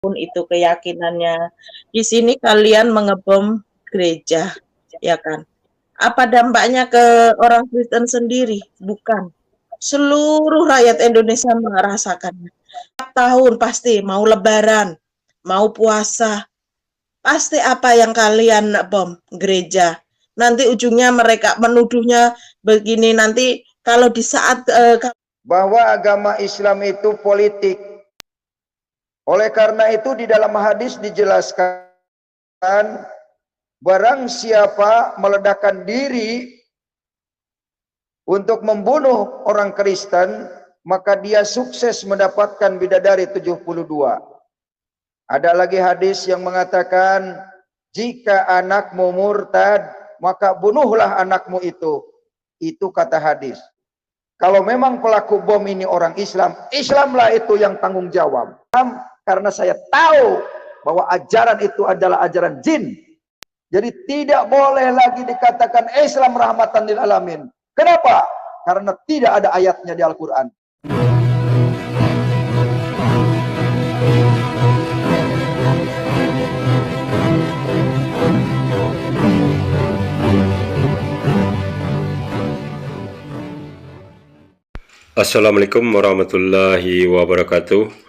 pun itu keyakinannya. Di sini kalian mengebom gereja, ya kan? Apa dampaknya ke orang Kristen sendiri? Bukan. Seluruh rakyat Indonesia merasakannya. Tiap tahun pasti mau lebaran, mau puasa, pasti apa yang kalian bom gereja. Nanti ujungnya mereka menuduhnya begini, nanti kalau di saat bahwa agama Islam itu politik. Oleh karena itu di dalam hadis dijelaskan, barang siapa meledakkan diri untuk membunuh orang Kristen, maka dia sukses mendapatkan bidadari 72. Ada lagi hadis yang mengatakan, jika anakmu murtad, maka bunuhlah anakmu itu. Itu kata hadis. Kalau memang pelaku bom ini orang Islam, Islamlah itu yang tanggung jawab. Karena saya tahu bahwa ajaran itu adalah ajaran jin. Jadi tidak boleh lagi dikatakan Islam rahmatan lil alamin. Kenapa? Karena tidak ada ayatnya di Al-Quran. Assalamualaikum warahmatullahi wabarakatuh.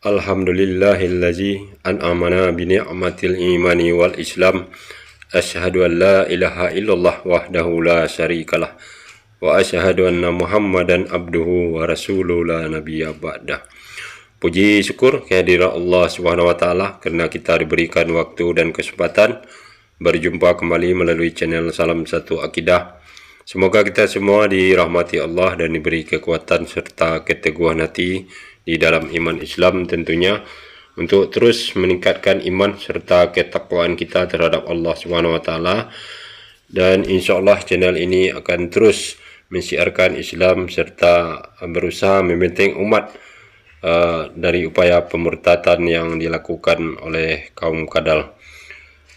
Alhamdulillahillazi an'amana bi ni'matil imani wal islam. Asyhadu an la ilaha illallah wahdahu la syarikalah wa asyhadu anna Muhammadan abduhu wa rasuluhu la nabiyya ba'dah. Puji syukur kehadirat Allah Subhanahu wa taala karena kita diberikan waktu dan kesempatan berjumpa kembali melalui channel Salam Satu Akidah. Semoga kita semua dirahmati Allah dan diberi kekuatan serta keteguhan hati di dalam iman Islam tentunya, untuk terus meningkatkan iman serta ketakwaan kita terhadap Allah Subhanahu wa taala. Dan insyaallah channel ini akan terus mensiarkan Islam serta berusaha membentengi umat dari upaya pemurtadan yang dilakukan oleh kaum kadal.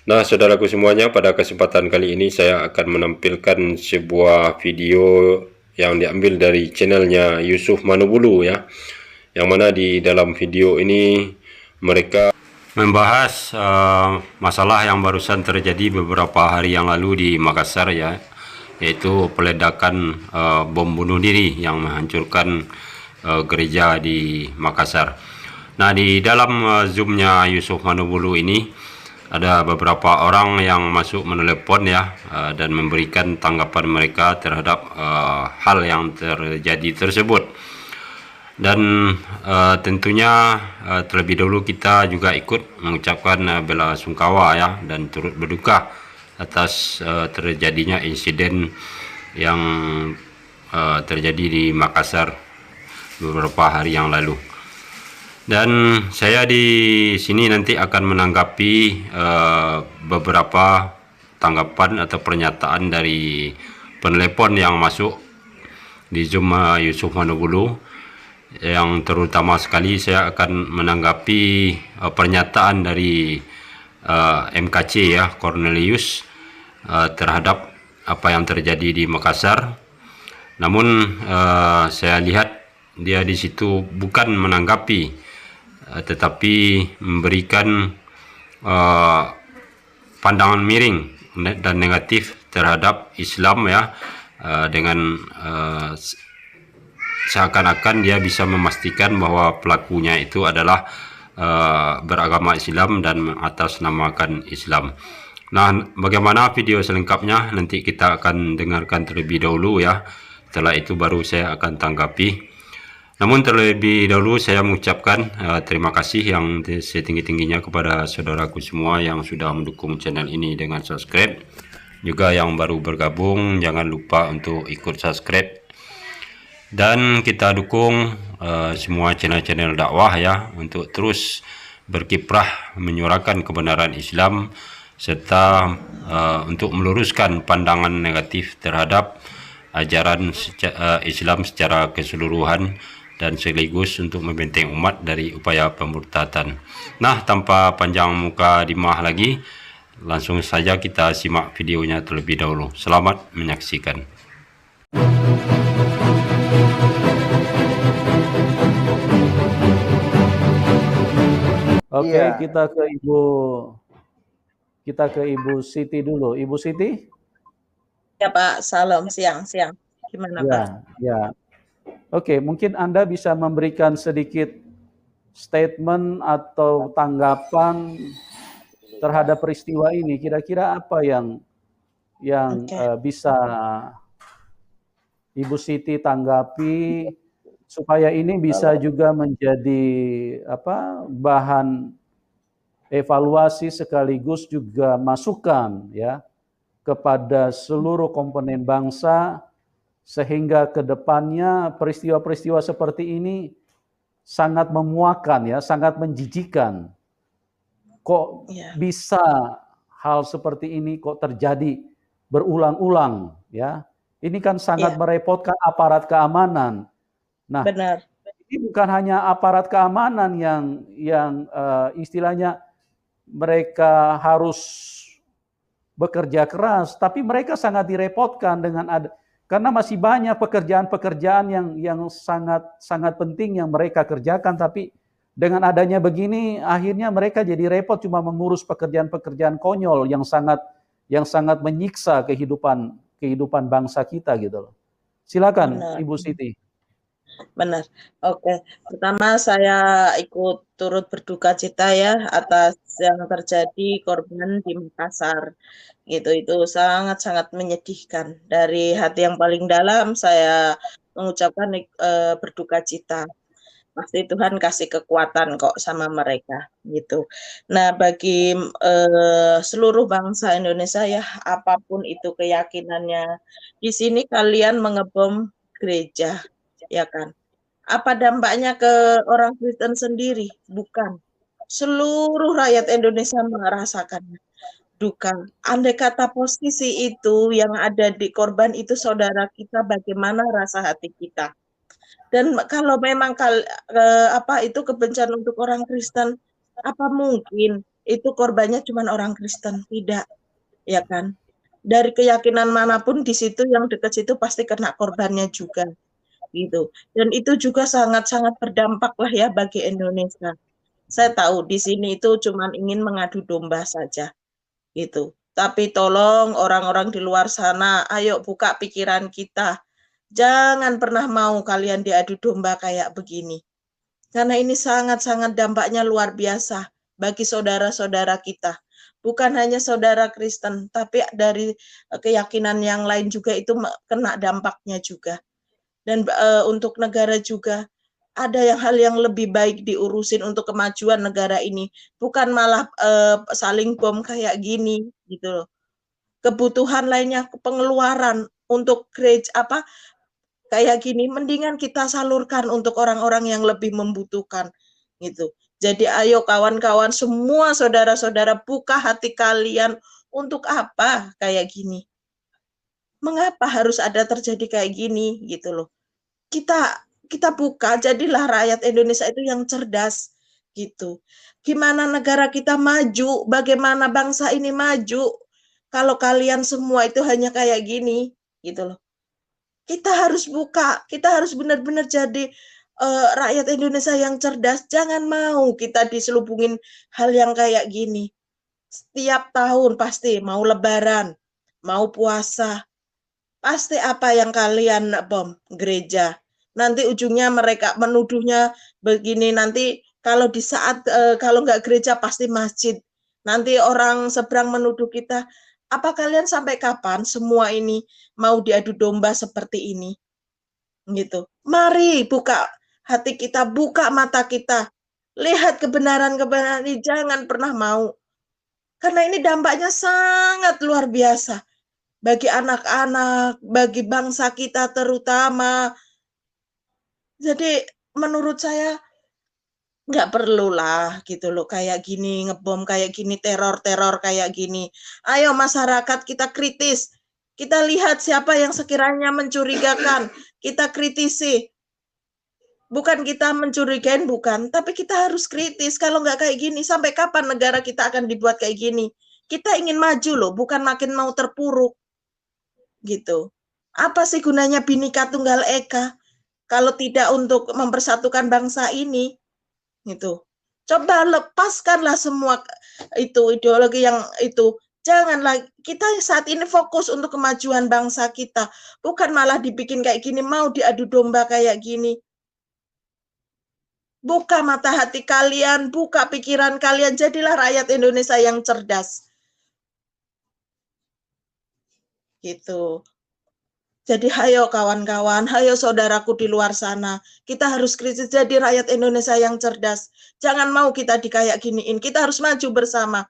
Nah, saudaraku semuanya, pada kesempatan kali ini saya akan menampilkan sebuah video yang diambil dari channelnya Yusuf Manubulu ya. Yang mana di dalam video ini mereka membahas masalah yang barusan terjadi beberapa hari yang lalu di Makassar ya, yaitu peledakan bom bunuh diri yang menghancurkan gereja di Makassar. Nah, di dalam zoomnya Yusuf Manubulu ini ada beberapa orang yang masuk menelepon ya, dan memberikan tanggapan mereka terhadap hal yang terjadi tersebut. Dan tentunya terlebih dahulu kita juga ikut mengucapkan bela sungkawa ya, dan turut berduka atas terjadinya insiden yang terjadi di Makassar beberapa hari yang lalu. Dan saya di sini nanti akan menanggapi beberapa tanggapan atau pernyataan dari penelepon yang masuk di Zoom Yusuf Manubulu. Yang terutama sekali saya akan menanggapi pernyataan dari MKC ya, Cornelius, terhadap apa yang terjadi di Makassar. Namun saya lihat dia di situ bukan menanggapi, tetapi memberikan pandangan miring dan negatif terhadap Islam ya, dengan seakan-akan dia bisa memastikan bahwa pelakunya itu adalah beragama Islam dan mengatasnamakan Islam. Nah, bagaimana video selengkapnya nanti kita akan dengarkan terlebih dahulu ya. Setelah itu baru saya akan tanggapi. Namun terlebih dahulu saya mengucapkan terima kasih yang setinggi-tingginya kepada saudaraku semua yang sudah mendukung channel ini dengan subscribe. Juga yang baru bergabung, jangan lupa untuk ikut subscribe. Dan kita dukung semua channel-channel dakwah ya, untuk terus berkiprah menyuarakan kebenaran Islam, serta untuk meluruskan pandangan negatif terhadap ajaran Islam secara keseluruhan, dan sekaligus untuk membentengi umat dari upaya pemurtadan. Nah, tanpa panjang muka dimah lagi, langsung saja kita simak videonya terlebih dahulu. Selamat menyaksikan. Oke, Iya. kita ke Ibu Siti dulu. Ibu Siti? Ya Pak, salam siang-siang. Gimana Pak? Ya, ya. Oke, mungkin Anda bisa memberikan sedikit statement atau tanggapan terhadap peristiwa ini. Kira-kira apa yang Oke, bisa Ibu Siti tanggapi supaya ini bisa Kalau juga menjadi bahan evaluasi sekaligus juga masukan ya kepada seluruh komponen bangsa sehingga ke depannya peristiwa-peristiwa seperti ini sangat memuakan ya, sangat menjijikan. Kok ya, bisa hal seperti ini kok terjadi berulang-ulang ya? Ini kan sangat ya, merepotkan aparat keamanan. Nah, benar. ini bukan hanya aparat keamanan yang istilahnya mereka harus bekerja keras, tapi mereka sangat direpotkan dengan karena masih banyak pekerjaan-pekerjaan yang sangat sangat penting yang mereka kerjakan, tapi dengan adanya begini akhirnya mereka jadi repot cuma mengurus pekerjaan-pekerjaan konyol yang sangat menyiksa kehidupan bangsa kita gitu loh. Silakan Benar. Ibu Siti. Benar. Oke. Pertama saya ikut turut berduka cita ya atas yang terjadi korban di Makassar. Gitu. Itu sangat-sangat menyedihkan. Dari hati yang paling dalam saya mengucapkan berduka cita. Pasti Tuhan kasih kekuatan kok sama mereka gitu. Nah, bagi seluruh bangsa Indonesia ya, apapun itu keyakinannya, di sini kalian mengebom gereja, ya kan? Apa dampaknya ke orang Kristen sendiri? Bukan. Seluruh rakyat Indonesia merasakannya duka. Andai kata posisi itu yang ada di korban itu saudara kita, bagaimana rasa hati kita? Dan kalau memang itu kebencian untuk orang Kristen, apa mungkin itu korbannya cuma orang Kristen? Tidak, ya kan? Dari keyakinan manapun di situ yang dekat situ pasti kena korbannya juga gitu. Dan itu juga sangat-sangat berdampak lah ya bagi Indonesia. Saya tahu di sini itu cuma ingin mengadu domba saja gitu. Tapi tolong orang-orang di luar sana, ayo buka pikiran kita. Jangan pernah mau kalian diadu domba kayak begini. Karena ini sangat-sangat dampaknya luar biasa bagi saudara-saudara kita. Bukan hanya saudara Kristen, tapi dari keyakinan yang lain juga itu kena dampaknya juga. Dan untuk negara juga ada hal yang lebih baik diurusin untuk kemajuan negara ini, bukan malah saling bom kayak gini gitu loh. Kebutuhan lainnya pengeluaran untuk gereja kayak gini mendingan kita salurkan untuk orang-orang yang lebih membutuhkan gitu. Jadi ayo kawan-kawan semua saudara-saudara buka hati kalian untuk apa kayak gini. Mengapa harus ada terjadi kayak gini gitu loh. Kita buka, jadilah rakyat Indonesia itu yang cerdas gitu. Gimana negara kita maju, bagaimana bangsa ini maju kalau kalian semua itu hanya kayak gini gitu loh. Kita harus buka, kita harus benar-benar jadi rakyat Indonesia yang cerdas. Jangan mau kita diselubungin hal yang kayak gini. Setiap tahun pasti mau lebaran, mau puasa, pasti apa yang kalian bom gereja. Nanti ujungnya mereka menuduhnya begini, nanti kalau di saat kalau nggak gereja pasti masjid. Nanti orang seberang menuduh kita, apa kalian sampai kapan semua ini mau diadu domba seperti ini? Gitu. Mari buka hati kita, buka mata kita. Lihat kebenaran-kebenaran ini, jangan pernah mau. Karena ini dampaknya sangat luar biasa bagi anak-anak, bagi bangsa kita terutama. Jadi menurut saya nggak perlulah gitu loh kayak gini, ngebom kayak gini, teror-teror kayak gini. Ayo masyarakat kita kritis. Kita lihat siapa yang sekiranya mencurigakan. Kita kritisi. Bukan kita mencurigain, bukan. Tapi kita harus kritis. Kalau nggak kayak gini, sampai kapan negara kita akan dibuat kayak gini? Kita ingin maju loh, bukan makin mau terpuruk. Gitu. Apa sih gunanya Bhinneka Tunggal Ika kalau tidak untuk mempersatukan bangsa ini? Gitu. Coba lepaskanlah semua itu ideologi yang itu. Janganlah kita saat ini fokus untuk kemajuan bangsa kita, bukan malah dibikin kayak gini, mau diadu domba kayak gini. Buka mata hati kalian, buka pikiran kalian, jadilah rakyat Indonesia yang cerdas. Gitu. Jadi hayo kawan-kawan, hayo saudaraku di luar sana. Kita harus kritis jadi rakyat Indonesia yang cerdas. Jangan mau kita dikayak giniin, kita harus maju bersama.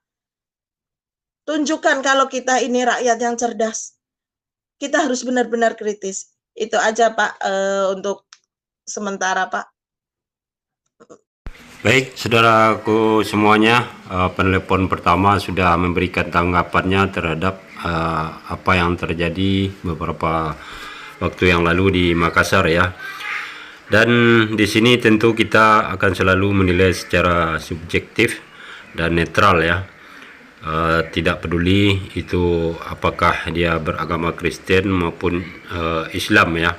Tunjukkan kalau kita ini rakyat yang cerdas. Kita harus benar-benar kritis. Itu aja Pak, untuk sementara Pak. Baik, saudaraku semuanya, penelepon pertama sudah memberikan tanggapannya terhadap apa yang terjadi beberapa waktu yang lalu di Makassar ya. Dan di sini tentu kita akan selalu menilai secara subjektif dan netral ya. Tidak peduli itu apakah dia beragama Kristen maupun Islam ya.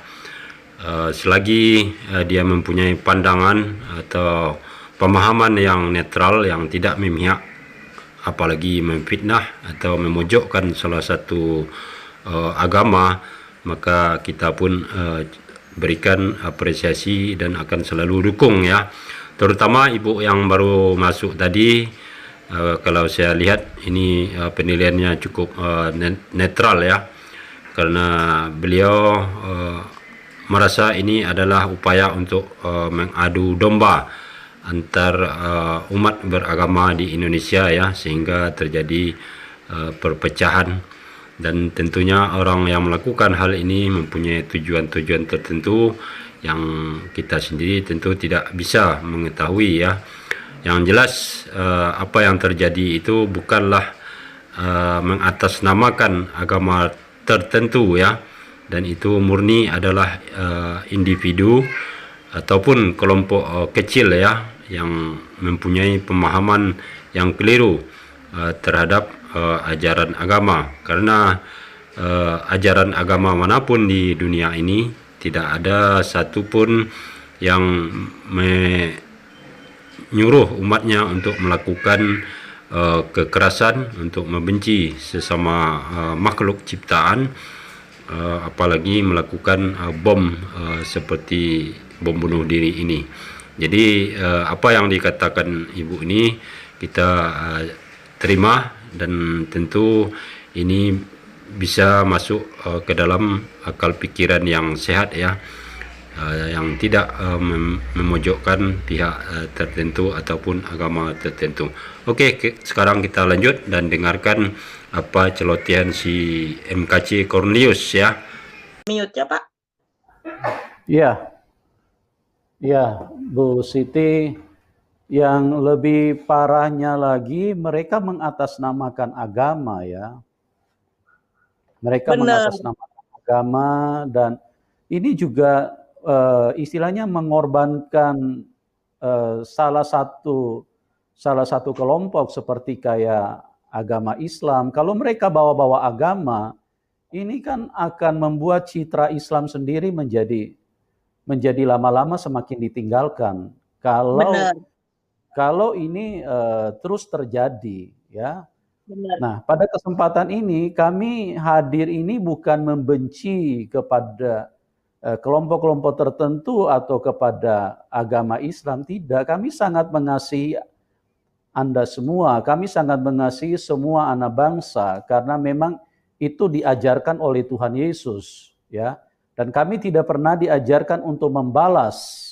Selagi dia mempunyai pandangan atau pemahaman yang netral, yang tidak memihak, apalagi memfitnah atau memojokkan salah satu agama, maka kita pun berikan apresiasi dan akan selalu dukung ya. Terutama ibu yang baru masuk tadi, kalau saya lihat ini penilaiannya cukup netral ya, karena beliau merasa ini adalah upaya untuk mengadu domba antar umat beragama di Indonesia ya, sehingga terjadi perpecahan. Dan tentunya orang yang melakukan hal ini mempunyai tujuan-tujuan tertentu yang kita sendiri tentu tidak bisa mengetahui ya. Yang jelas apa yang terjadi itu bukanlah mengatasnamakan agama tertentu ya, dan itu murni adalah individu ataupun kelompok kecil ya yang mempunyai pemahaman yang keliru terhadap ajaran agama. Karena ajaran agama manapun di dunia ini tidak ada satupun yang menyuruh umatnya untuk melakukan kekerasan, untuk membenci sesama makhluk ciptaan, apalagi melakukan bom seperti bom bunuh diri ini. Jadi apa yang dikatakan ibu ini kita terima, dan tentu ini bisa masuk ke dalam akal pikiran yang sehat ya, yang tidak memojokkan pihak tertentu ataupun agama tertentu. Oke, sekarang kita lanjut dan dengarkan apa celotehan si MKC Cornelius ya. Mute-nya Pak. Ya, ya, Bu Siti, yang lebih parahnya lagi mereka mengatasnamakan agama ya. Mereka mengatasnamakan agama, dan ini juga istilahnya mengorbankan salah satu kelompok seperti kayak agama Islam. Kalau mereka bawa-bawa agama, ini kan akan membuat citra Islam sendiri menjadi lama-lama semakin ditinggalkan. Kalau ini terus terjadi ya. Benar. Nah, pada kesempatan ini kami hadir ini bukan membenci kepada kelompok-kelompok tertentu atau kepada agama Islam, tidak. Kami sangat mengasihi Anda semua, kami sangat mengasihi semua anak bangsa, karena memang itu diajarkan oleh Tuhan Yesus ya. Dan kami tidak pernah diajarkan untuk membalas.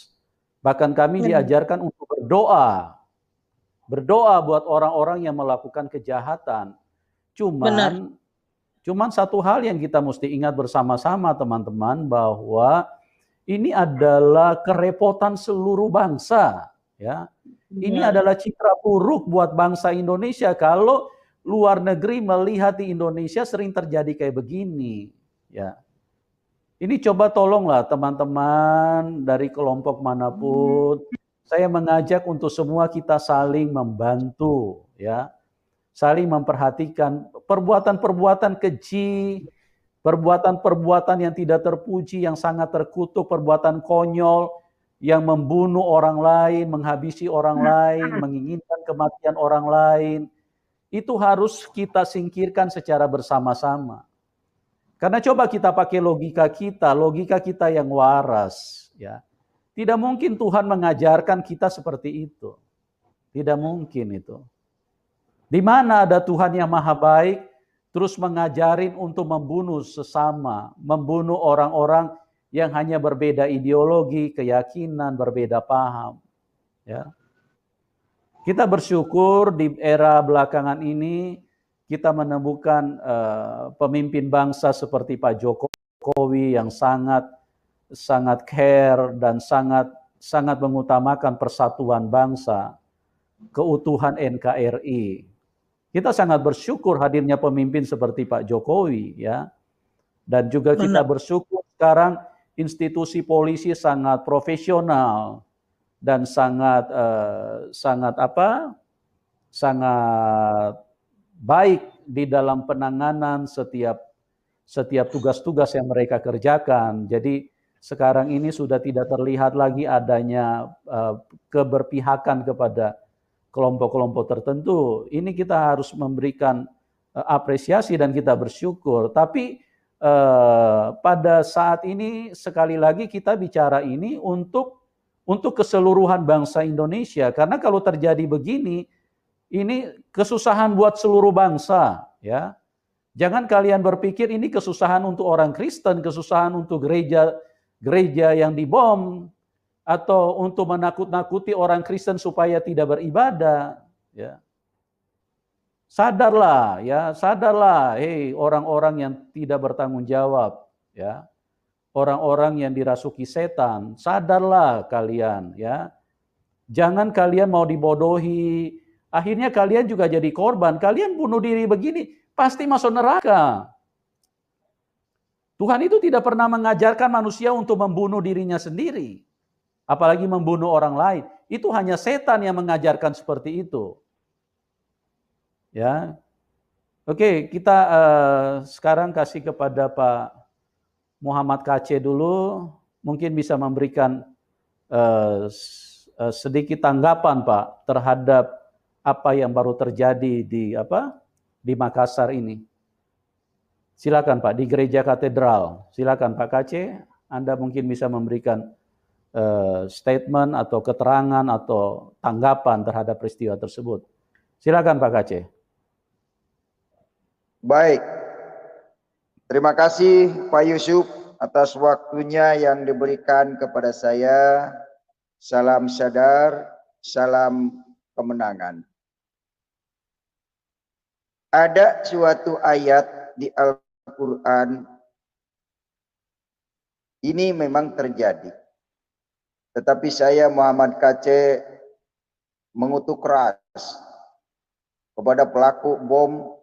Bahkan kami diajarkan untuk berdoa. Berdoa buat orang-orang yang melakukan kejahatan. Cuman satu hal yang kita mesti ingat bersama-sama teman-teman, bahwa ini adalah kerepotan seluruh bangsa ya. Ini adalah citra buruk buat bangsa Indonesia kalau luar negeri melihat di Indonesia sering terjadi kayak begini ya. Ini coba tolonglah teman-teman dari kelompok manapun, saya mengajak untuk semua kita saling membantu ya. Saling memperhatikan perbuatan-perbuatan keji, perbuatan-perbuatan yang tidak terpuji, yang sangat terkutuk, perbuatan konyol, yang membunuh orang lain, menghabisi orang lain, menginginkan kematian orang lain, itu harus kita singkirkan secara bersama-sama. Karena coba kita pakai logika kita yang waras, ya. Tidak mungkin Tuhan mengajarkan kita seperti itu. Tidak mungkin itu. Di mana ada Tuhan yang maha baik, terus mengajarin untuk membunuh sesama, membunuh orang-orang yang hanya berbeda ideologi, keyakinan, berbeda paham. Ya. Kita bersyukur di era belakangan ini kita menemukan pemimpin bangsa seperti Pak Jokowi yang sangat care dan sangat mengutamakan persatuan bangsa, keutuhan NKRI. Kita sangat bersyukur hadirnya pemimpin seperti Pak Jokowi, ya. Dan juga kita bersyukur sekarang institusi polisi sangat profesional dan sangat baik di dalam penanganan setiap tugas-tugas yang mereka kerjakan. Jadi sekarang ini sudah tidak terlihat lagi adanya keberpihakan kepada kelompok-kelompok tertentu. Ini kita harus memberikan apresiasi dan kita bersyukur. Tapi pada saat ini sekali lagi kita bicara ini untuk keseluruhan bangsa Indonesia. Karena kalau terjadi begini, ini kesusahan buat seluruh bangsa, ya. Jangan kalian berpikir ini kesusahan untuk orang Kristen, kesusahan untuk gereja yang dibom, atau untuk menakut-nakuti orang Kristen supaya tidak beribadah, ya. Sadarlah, ya, sadarlah, hei orang-orang yang tidak bertanggung jawab, ya. Orang-orang yang dirasuki setan, sadarlah kalian, ya. Jangan kalian mau dibodohi, akhirnya kalian juga jadi korban. Kalian bunuh diri begini, pasti masuk neraka. Tuhan itu tidak pernah mengajarkan manusia untuk membunuh dirinya sendiri. Apalagi membunuh orang lain. Itu hanya setan yang mengajarkan seperti itu. Ya. Oke, kita sekarang kasih kepada Pak Muhammad KC dulu. Mungkin bisa memberikan sedikit tanggapan Pak terhadap apa yang baru terjadi di Makassar ini. Silakan Pak, di Gereja Katedral. Silakan Pak KC, Anda mungkin bisa memberikan statement atau keterangan atau tanggapan terhadap peristiwa tersebut. Silakan Pak KC. Baik. Terima kasih Pak Yusuf atas waktunya yang diberikan kepada saya. Salam sadar, salam kemenangan. Ada suatu ayat di Al-Quran, ini memang terjadi. Tetapi saya Muhammad KC mengutuk keras kepada pelaku bom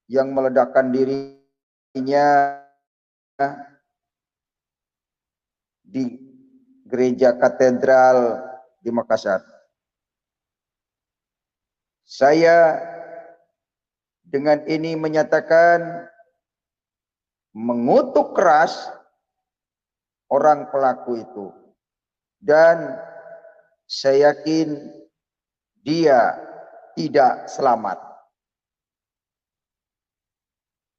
yang meledakkan dirinya di Gereja Katedral di Makassar. Saya dengan ini menyatakan mengutuk keras orang pelaku itu. Dan saya yakin dia tidak selamat.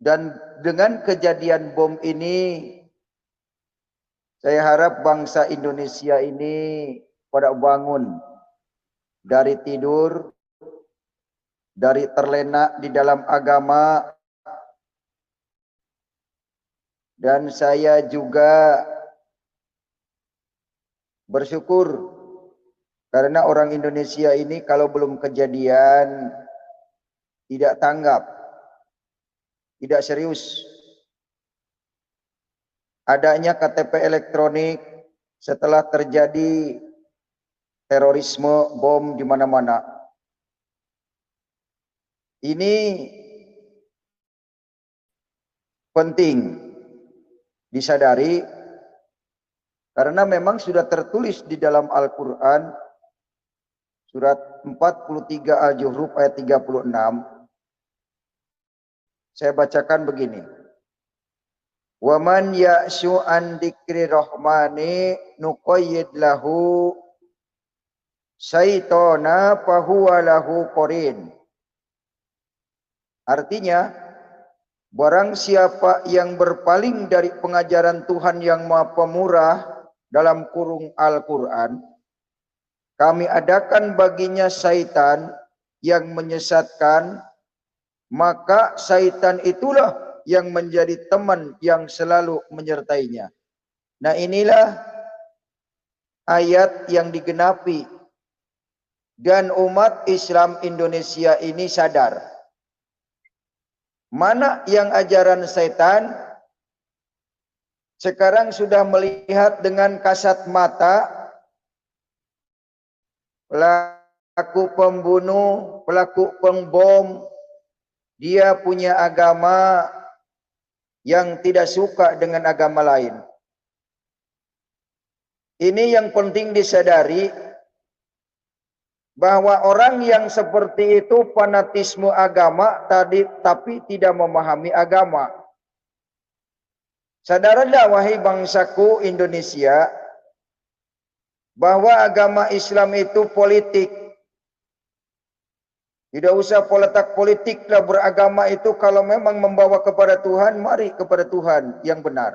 Dan dengan kejadian bom ini, saya harap bangsa Indonesia ini pada bangun dari tidur, dari terlena di dalam agama. Dan saya juga bersyukur karena orang Indonesia ini kalau belum kejadian tidak tanggap, tidak serius. Adanya KTP elektronik setelah terjadi terorisme bom di mana-mana. Ini penting disadari karena memang sudah tertulis di dalam Al-Quran surat 43 Al-Zuhruf ayat 36. Saya bacakan begini. Wa man ya'shu an dzikri rahmani nuqayyid lahu syaitana fahuwa lahu qarin. Artinya, barang siapa yang berpaling dari pengajaran Tuhan yang Maha Pemurah dalam kurung Al-Quran, kami adakan baginya syaitan yang menyesatkan, maka syaitan itulah yang menjadi teman yang selalu menyertainya. Nah, inilah ayat yang digenapi. Dan umat Islam Indonesia ini sadar. Mana yang ajaran syaitan, sekarang sudah melihat dengan kasat mata pelaku pembunuh, pelaku pembom, dia punya agama yang tidak suka dengan agama lain. Ini yang penting disadari, bahwa orang yang seperti itu fanatisme agama tapi tidak memahami agama. Sadarlah wahai bangsaku Indonesia, bahwa agama Islam itu politik. Tidak usah politik lah, beragama itu kalau memang membawa kepada Tuhan, mari kepada Tuhan yang benar.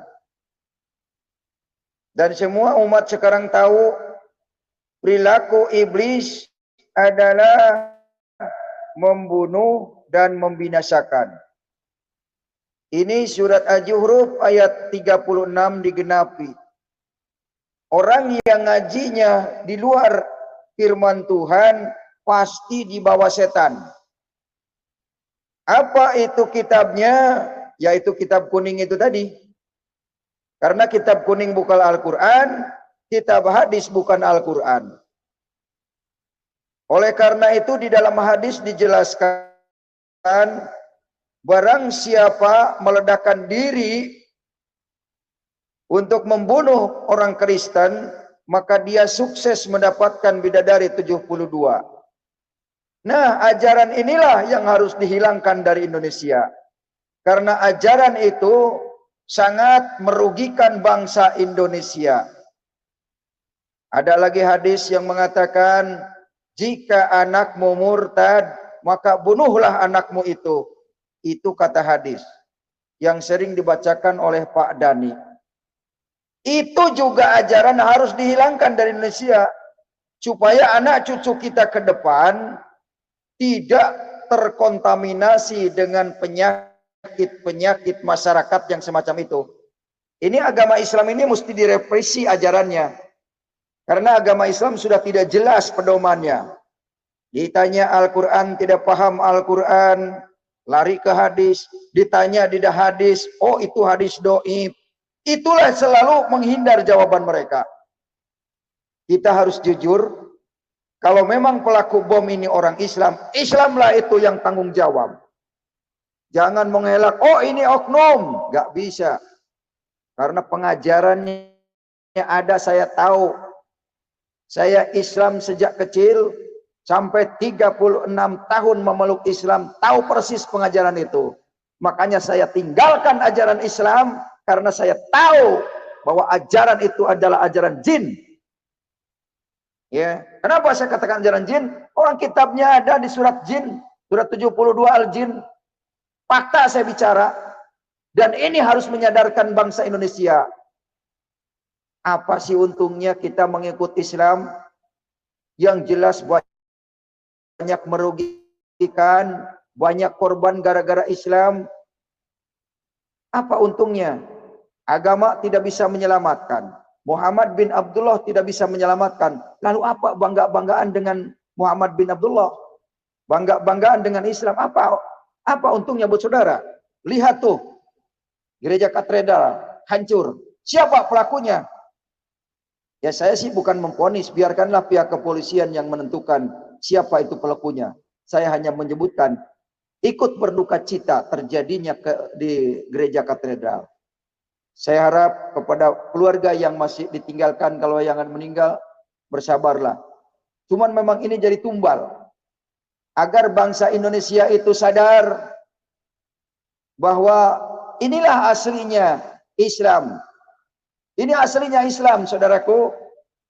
Dan semua umat sekarang tahu perilaku iblis adalah membunuh dan membinasakan. Ini surat Az-Zukhruf ayat 36 digenapi. Orang yang ngajinya di luar firman Tuhan pasti dibawa setan. Apa itu kitabnya? Yaitu kitab kuning itu tadi. Karena kitab kuning bukan Al-Quran, kitab hadis bukan Al-Quran. Oleh karena itu di dalam hadis dijelaskan, barang siapa meledakkan diri untuk membunuh orang Kristen, maka dia sukses mendapatkan bidadari 72. Nah, ajaran inilah yang harus dihilangkan dari Indonesia. Karena ajaran itu sangat merugikan bangsa Indonesia. Ada lagi hadis yang mengatakan, jika anakmu murtad, maka bunuhlah anakmu itu. Itu kata hadis yang sering dibacakan oleh Pak Dani. Itu juga ajaran harus dihilangkan dari Indonesia. Supaya anak cucu kita ke depan tidak terkontaminasi dengan penyakit masyarakat yang semacam itu. Ini agama Islam ini mesti direpresi ajarannya. Karena agama Islam sudah tidak jelas pedomannya. Ditanya Al-Quran, tidak paham Al-Quran, lari ke hadis. Ditanya tidak hadis, oh itu hadis doib. Itulah selalu menghindar jawaban mereka. Kita harus jujur. Kalau memang pelaku bom ini orang Islam, Islamlah itu yang tanggung jawab. Jangan mengelak, oh ini oknum. Gak bisa. Karena pengajarannya ada, saya tahu. Saya Islam sejak kecil, sampai 36 tahun memeluk Islam, tahu persis pengajaran itu. Makanya saya tinggalkan ajaran Islam, karena saya tahu bahwa ajaran itu adalah ajaran jin. Ya, kenapa saya katakan ajaran jin? Orang kitabnya ada di surat jin, surat 72 Al-Jin. Fakta saya bicara. Dan ini harus menyadarkan bangsa Indonesia. Apa sih untungnya kita mengikut Islam yang jelas banyak merugikan, banyak korban gara-gara Islam? Apa untungnya? Agama tidak bisa menyelamatkan. Muhammad bin Abdullah tidak bisa menyelamatkan. Lalu apa bangga-banggaan dengan Muhammad bin Abdullah? Bangga-banggaan dengan Islam? Apa untungnya buat saudara? Lihat tuh, gereja katedral hancur. Siapa pelakunya? Ya saya sih bukan memvonis, biarkanlah pihak kepolisian yang menentukan siapa itu pelakunya. Saya hanya menyebutkan ikut berduka cita terjadinya di gereja katedral. Saya harap kepada keluarga yang masih ditinggalkan, kalau yang akan meninggal, bersabarlah. Cuman memang ini jadi tumbal. Agar bangsa Indonesia itu sadar bahwa inilah aslinya. Islam. Ini aslinya Islam, saudaraku.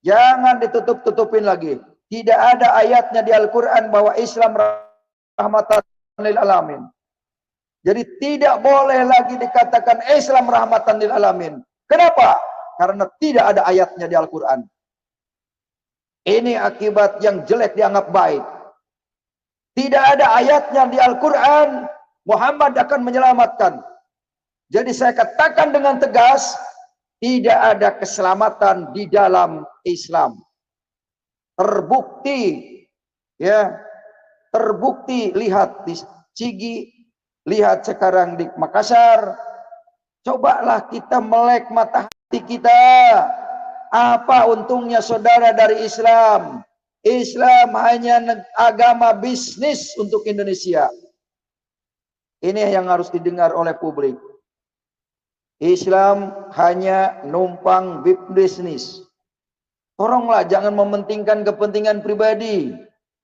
Jangan ditutup-tutupin lagi. Tidak ada ayatnya di Al-Quran bahwa Islam rahmatan lil alamin. Jadi tidak boleh lagi dikatakan Islam rahmatan lil alamin. Kenapa? Karena tidak ada ayatnya di Al-Quran. Ini akibat yang jelek dianggap baik. Tidak ada ayatnya di Al-Quran, Muhammad akan menyelamatkan. Jadi saya katakan dengan tegas, tidak ada keselamatan di dalam Islam. Terbukti, ya, terbukti, lihat di Sigi, lihat sekarang di Makassar. Cobalah kita melek mata hati kita. Apa untungnya saudara dari Islam? Islam hanya agama bisnis untuk Indonesia. Ini yang harus didengar oleh publik. Islam hanya numpang bisnis. Tolonglah jangan mementingkan kepentingan pribadi.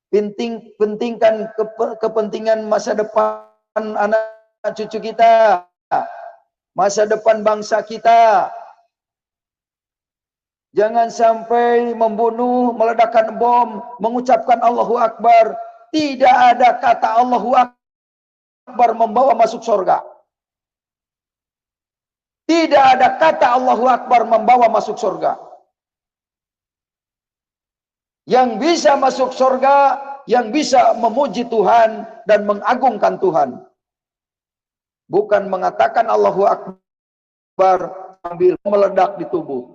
Pentingkan kepentingan masa depan anak cucu kita. Masa depan bangsa kita. Jangan sampai membunuh, meledakkan bom, mengucapkan Allahu Akbar. Tidak ada kata Allahu Akbar membawa masuk surga. Tidak ada kata Allahu Akbar membawa masuk surga. Yang bisa masuk surga, yang bisa memuji Tuhan dan mengagungkan Tuhan. Bukan mengatakan Allahu Akbar sambil meledak di tubuh.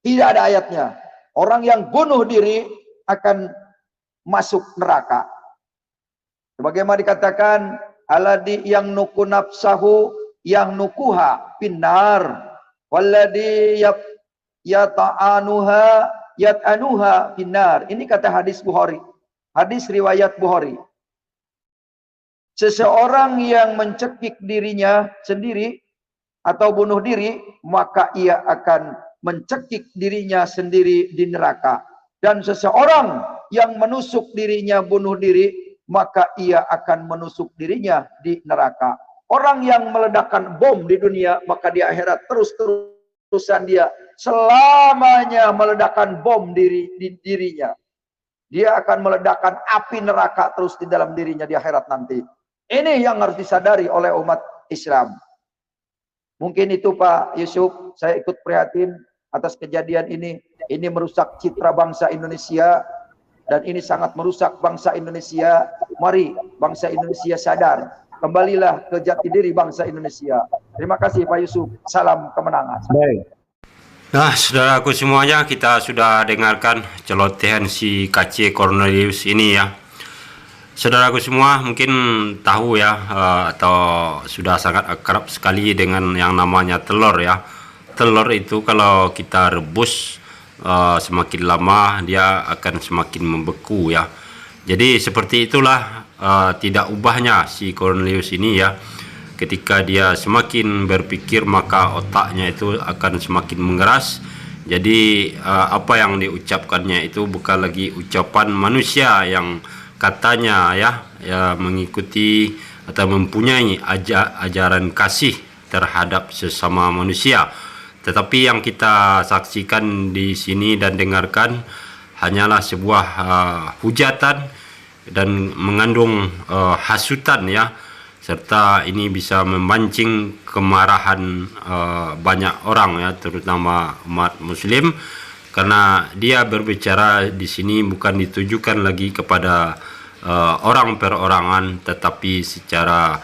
Tidak ada ayatnya. Orang yang bunuh diri akan masuk neraka. Sebagaimana dikatakan, alladzi yang nuku nafsahu yang nukuha finnar walladzi yat'anuha finnar. Ini kata hadis Bukhari. Hadis riwayat Bukhari. Seseorang yang mencekik dirinya sendiri atau bunuh diri, maka ia akan mencekik dirinya sendiri di neraka. Dan seseorang yang menusuk dirinya bunuh diri, maka ia akan menusuk dirinya di neraka. Orang yang meledakkan bom di dunia, maka di akhirat terus-terusan dia selamanya meledakkan bom di dirinya. Dia akan meledakkan api neraka terus di dalam dirinya di akhirat nanti. Ini yang harus disadari oleh umat Islam. Mungkin itu Pak Yusuf, saya ikut prihatin atas kejadian ini. Ini merusak citra bangsa Indonesia. Dan ini sangat merusak bangsa Indonesia. Mari bangsa Indonesia sadar. Kembalilah ke jati diri bangsa Indonesia. Terima kasih Pak Yusuf. Salam kemenangan. Baik. Nah, saudaraku semuanya, kita sudah dengarkan celotehan si KC Cornelius ini ya. Saudaraku semua mungkin tahu ya, atau sudah sangat akrab sekali dengan yang namanya telur ya. Telur itu kalau kita rebus semakin lama dia akan semakin membeku ya. Jadi seperti itulah tidak ubahnya si Cornelius ini ya. Ketika dia semakin berpikir maka otaknya itu akan semakin mengeras. Jadi apa yang diucapkannya itu bukan lagi ucapan manusia yang katanya ya mengikuti atau mempunyai ajaran kasih terhadap sesama manusia. Tetapi yang kita saksikan di sini dan dengarkan hanyalah sebuah hujatan dan mengandung hasutan ya, serta ini bisa memancing kemarahan banyak orang ya, terutama umat muslim, karena dia berbicara di sini bukan ditujukan lagi kepada orang perorangan, tetapi secara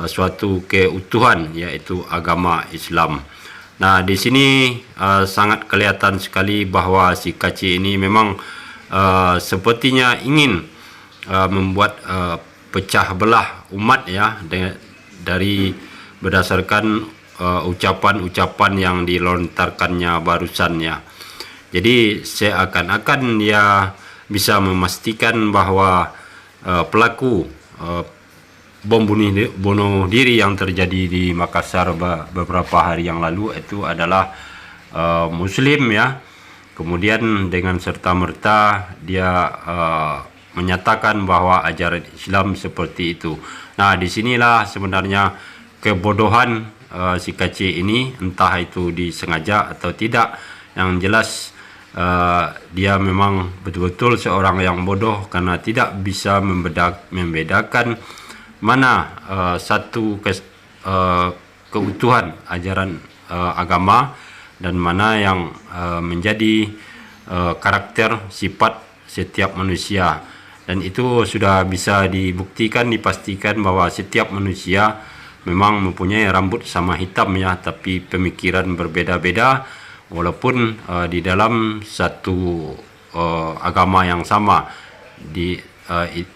suatu keutuhan, yaitu agama Islam. Nah, di sini sangat kelihatan sekali bahwa si KC ini memang sepertinya ingin membuat pecah belah umat ya, dari berdasarkan ucapan-ucapan yang dilontarkannya barusan ya. Jadi seakan-akan dia bisa memastikan bahwa pelaku bom bunuh diri yang terjadi di Makassar beberapa hari yang lalu itu adalah Muslim ya. Kemudian dengan serta-merta dia menyatakan bahwa ajaran Islam seperti itu. Nah, disinilah sebenarnya kebodohan si kacir ini, entah itu disengaja atau tidak. Yang jelas dia memang betul-betul seorang yang bodoh karena tidak bisa membedakan mana satu keutuhan ajaran agama dan mana yang menjadi karakter sifat setiap manusia. Dan itu sudah bisa dibuktikan, dipastikan bahwa setiap manusia memang mempunyai rambut sama hitam ya, tapi pemikiran berbeda-beda walaupun di dalam satu agama yang sama.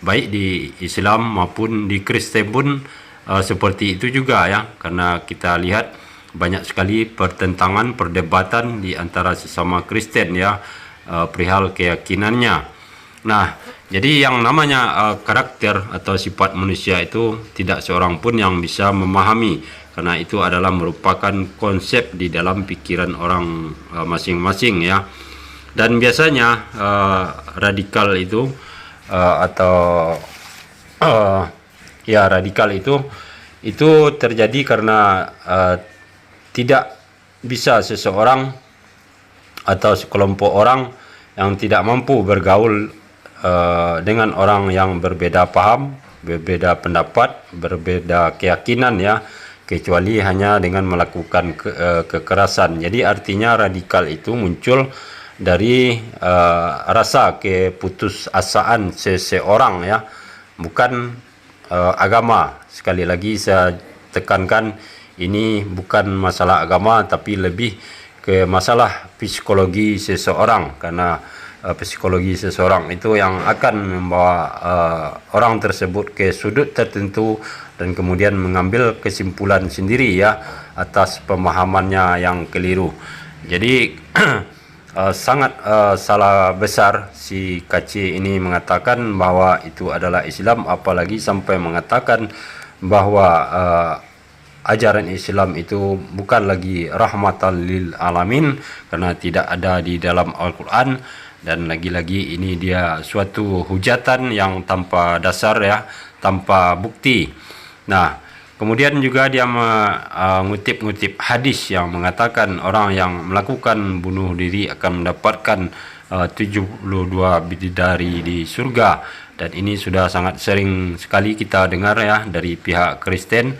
Baik di Islam maupun di Kristen pun seperti itu juga ya, karena kita lihat banyak sekali pertentangan, perdebatan di antara sesama Kristen ya, perihal keyakinannya. Nah, jadi yang namanya karakter atau sifat manusia itu tidak seorang pun yang bisa memahami, karena itu adalah merupakan konsep di dalam pikiran orang masing-masing ya. Dan biasanya radikal itu radikal itu terjadi karena tidak bisa seseorang atau sekelompok orang yang tidak mampu bergaul dengan orang yang berbeda paham, berbeda pendapat, berbeda keyakinan ya, kecuali hanya dengan melakukan kekerasan. Jadi artinya radikal itu muncul dari rasa keputusasaan seseorang ya, bukan agama. Sekali lagi saya tekankan, ini bukan masalah agama tapi lebih ke masalah psikologi seseorang, karena psikologi seseorang itu yang akan membawa orang tersebut ke sudut tertentu dan kemudian mengambil kesimpulan sendiri ya atas pemahamannya yang keliru. Jadi sangat salah besar si kacir ini mengatakan bahwa itu adalah Islam, apalagi sampai mengatakan bahwa ajaran Islam itu bukan lagi rahmatan lil alamin karena tidak ada di dalam Al-Quran. Dan lagi-lagi ini dia suatu hujatan yang tanpa dasar ya, tanpa bukti. Nah, kemudian juga dia mengutip-ngutip hadis yang mengatakan orang yang melakukan bunuh diri akan mendapatkan 72 bidadari di surga. Dan ini sudah sangat sering sekali kita dengar ya dari pihak Kristen.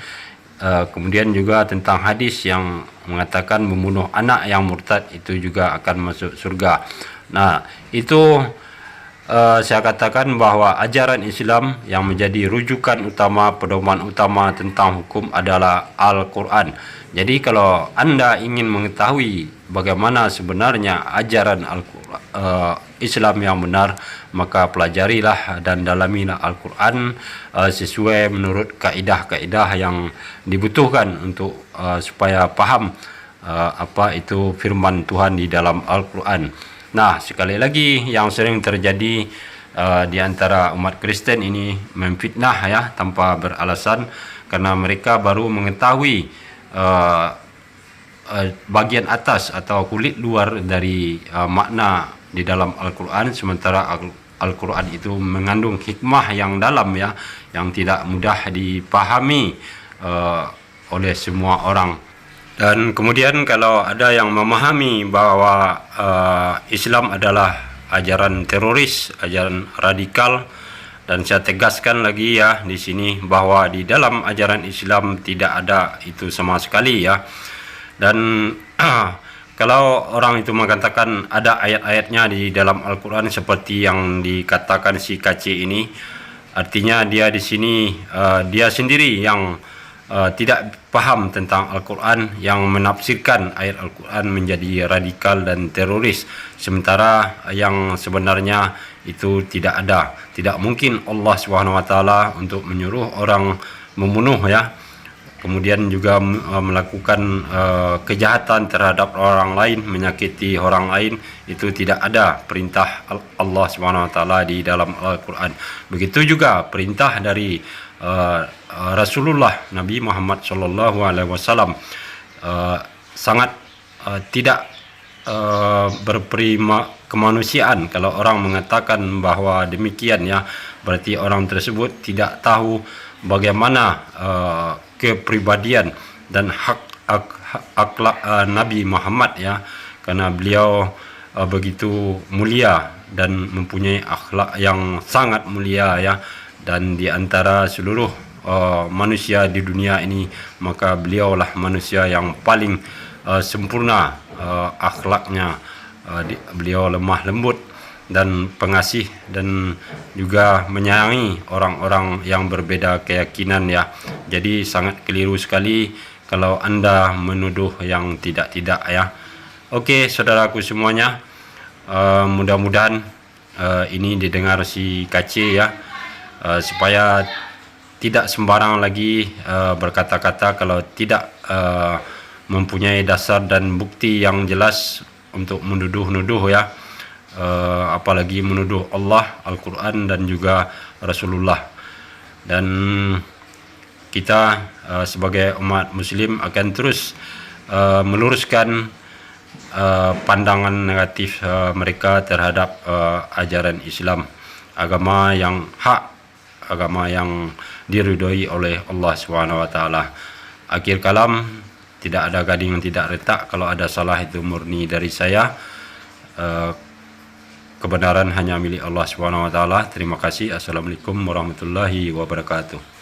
Kemudian juga tentang hadis yang mengatakan membunuh anak yang murtad itu juga akan masuk surga. Nah, itu saya katakan bahwa ajaran Islam yang menjadi rujukan utama, pedoman utama tentang hukum adalah Al-Quran. Jadi kalau Anda ingin mengetahui bagaimana sebenarnya ajaran Islam yang benar, maka pelajarilah dan dalamilah Al-Quran sesuai menurut kaidah-kaidah yang dibutuhkan untuk supaya paham apa itu firman Tuhan di dalam Al-Quran. Nah, sekali lagi yang sering terjadi di antara umat Kristen ini memfitnah ya tanpa beralasan, karena mereka baru mengetahui bagian atas atau kulit luar dari makna di dalam Al-Quran, sementara Al-Quran itu mengandung hikmah yang dalam ya, yang tidak mudah dipahami oleh semua orang. Dan kemudian kalau ada yang memahami bahwa Islam adalah ajaran teroris, ajaran radikal, dan saya tegaskan lagi ya di sini bahwa di dalam ajaran Islam tidak ada itu sama sekali ya. Dan kalau orang itu mengatakan ada ayat-ayatnya di dalam Al-Quran seperti yang dikatakan si kacir ini, artinya dia di sini dia sendiri yang tidak paham tentang Al-Quran, yang menafsirkan ayat Al-Quran menjadi radikal dan teroris, sementara yang sebenarnya itu tidak ada. Tidak mungkin Allah SWT untuk menyuruh orang membunuh ya, kemudian juga melakukan kejahatan terhadap orang lain, menyakiti orang lain. Itu tidak ada perintah Allah SWT di dalam Al-Quran. Begitu juga perintah dari Rasulullah Nabi Muhammad SAW sangat tidak berprima kemanusiaan. Kalau orang mengatakan bahwa demikian ya, berarti orang tersebut tidak tahu bagaimana kepribadian dan hak akhlak Nabi Muhammad ya, karena beliau begitu mulia dan mempunyai akhlak yang sangat mulia ya, dan di antara seluruh manusia di dunia ini maka beliaulah manusia yang paling sempurna akhlaknya. Beliau lemah lembut dan pengasih dan juga menyayangi orang-orang yang berbeda keyakinan ya. Jadi sangat keliru sekali kalau Anda menuduh yang tidak-tidak ya. Oke, saudaraku semuanya, mudah-mudahan ini didengar si Kace ya, supaya tidak sembarang lagi berkata-kata kalau tidak mempunyai dasar dan bukti yang jelas untuk menuduh-nuduh ya, apalagi menuduh Allah, Al-Quran dan juga Rasulullah. Dan kita sebagai umat muslim akan terus meluruskan pandangan negatif mereka terhadap ajaran Islam, agama yang hak, agama yang diridhoi oleh Allah SWT. Akhir kalam, tidak ada gading yang tidak retak. Kalau ada salah itu murni dari saya. Kebenaran hanya milik Allah SWT. Terima kasih. Assalamualaikum warahmatullahi wabarakatuh.